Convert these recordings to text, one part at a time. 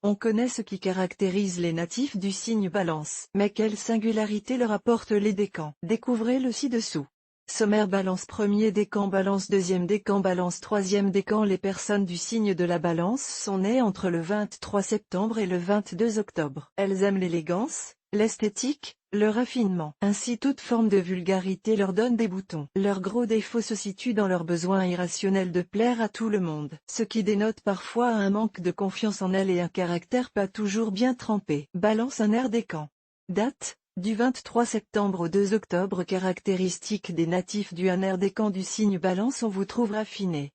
On connaît ce qui caractérise les natifs du signe Balance. Mais quelle singularité leur apportent les décans? Découvrez-le ci-dessous. Sommaire Balance, premier décan, Balance, deuxième décan, Balance, troisième décan. Les personnes du signe de la Balance sont nées entre le 23 septembre et le 22 octobre. Elles aiment l'élégance, l'esthétique, le raffinement. Ainsi toute forme de vulgarité leur donne des boutons. Leur gros défaut se situe dans leur besoin irrationnel de plaire à tout le monde, ce qui dénote parfois un manque de confiance en elles et un caractère pas toujours bien trempé. Balance, un air décan. Date du 23 septembre au 2 octobre. Caractéristiques des natifs du un air décan du signe Balance. On vous trouve raffiné,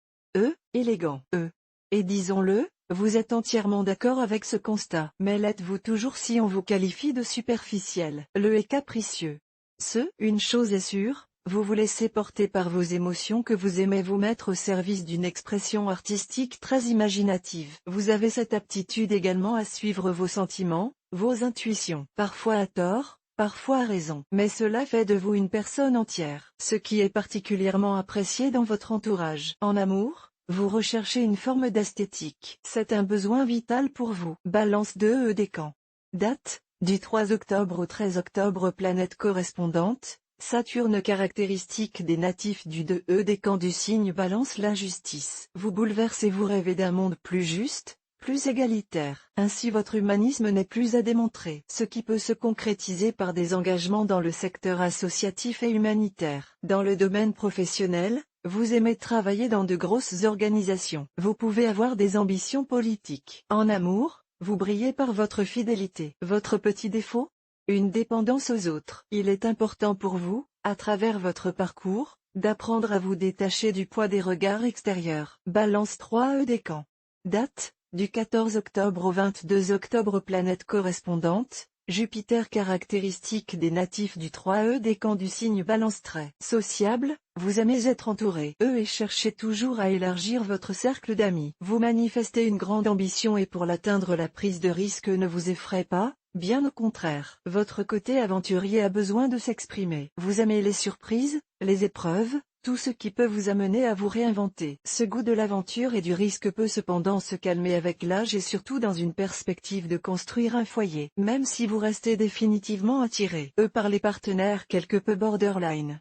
élégant, et disons-le, vous êtes entièrement d'accord avec ce constat. Mais l'êtes-vous toujours si on vous qualifie de superficiel? Le est capricieux. Une chose est sûre, vous vous laissez porter par vos émotions, que vous aimez vous mettre au service d'une expression artistique très imaginative. Vous avez cette aptitude également à suivre vos sentiments, vos intuitions. Parfois à tort, parfois à raison. Mais cela fait de vous une personne entière, ce qui est particulièrement apprécié dans votre entourage. En amour, vous recherchez une forme d'esthétique. C'est un besoin vital pour vous. Balance, 2 décan. Date du 3 octobre au 13 octobre. Planète correspondante, Saturne. Caractéristique des natifs du 2 décan du signe Balance, l'injustice. Vous bouleversez, vous rêvez d'un monde plus juste, plus égalitaire. Ainsi votre humanisme n'est plus à démontrer, ce qui peut se concrétiser par des engagements dans le secteur associatif et humanitaire. Dans le domaine professionnel, vous aimez travailler dans de grosses organisations. Vous pouvez avoir des ambitions politiques. En amour, vous brillez par votre fidélité. Votre petit défaut? Une dépendance aux autres. Il est important pour vous, à travers votre parcours, d'apprendre à vous détacher du poids des regards extérieurs. Balance, 3 décan. Date du 14 octobre au 22 octobre. Planète correspondante, Jupiter. Caractéristique des natifs du 3 décan du signe Balance, très sociable, vous aimez être entouré et cherchez toujours à élargir votre cercle d'amis. Vous manifestez une grande ambition et pour l'atteindre la prise de risque ne vous effraie pas, bien au contraire. Votre côté aventurier a besoin de s'exprimer. Vous aimez les surprises, les épreuves, tout ce qui peut vous amener à vous réinventer. Ce goût de l'aventure et du risque peut cependant se calmer avec l'âge et surtout dans une perspective de construire un foyer. Même si vous restez définitivement attiré par les partenaires quelque peu borderline,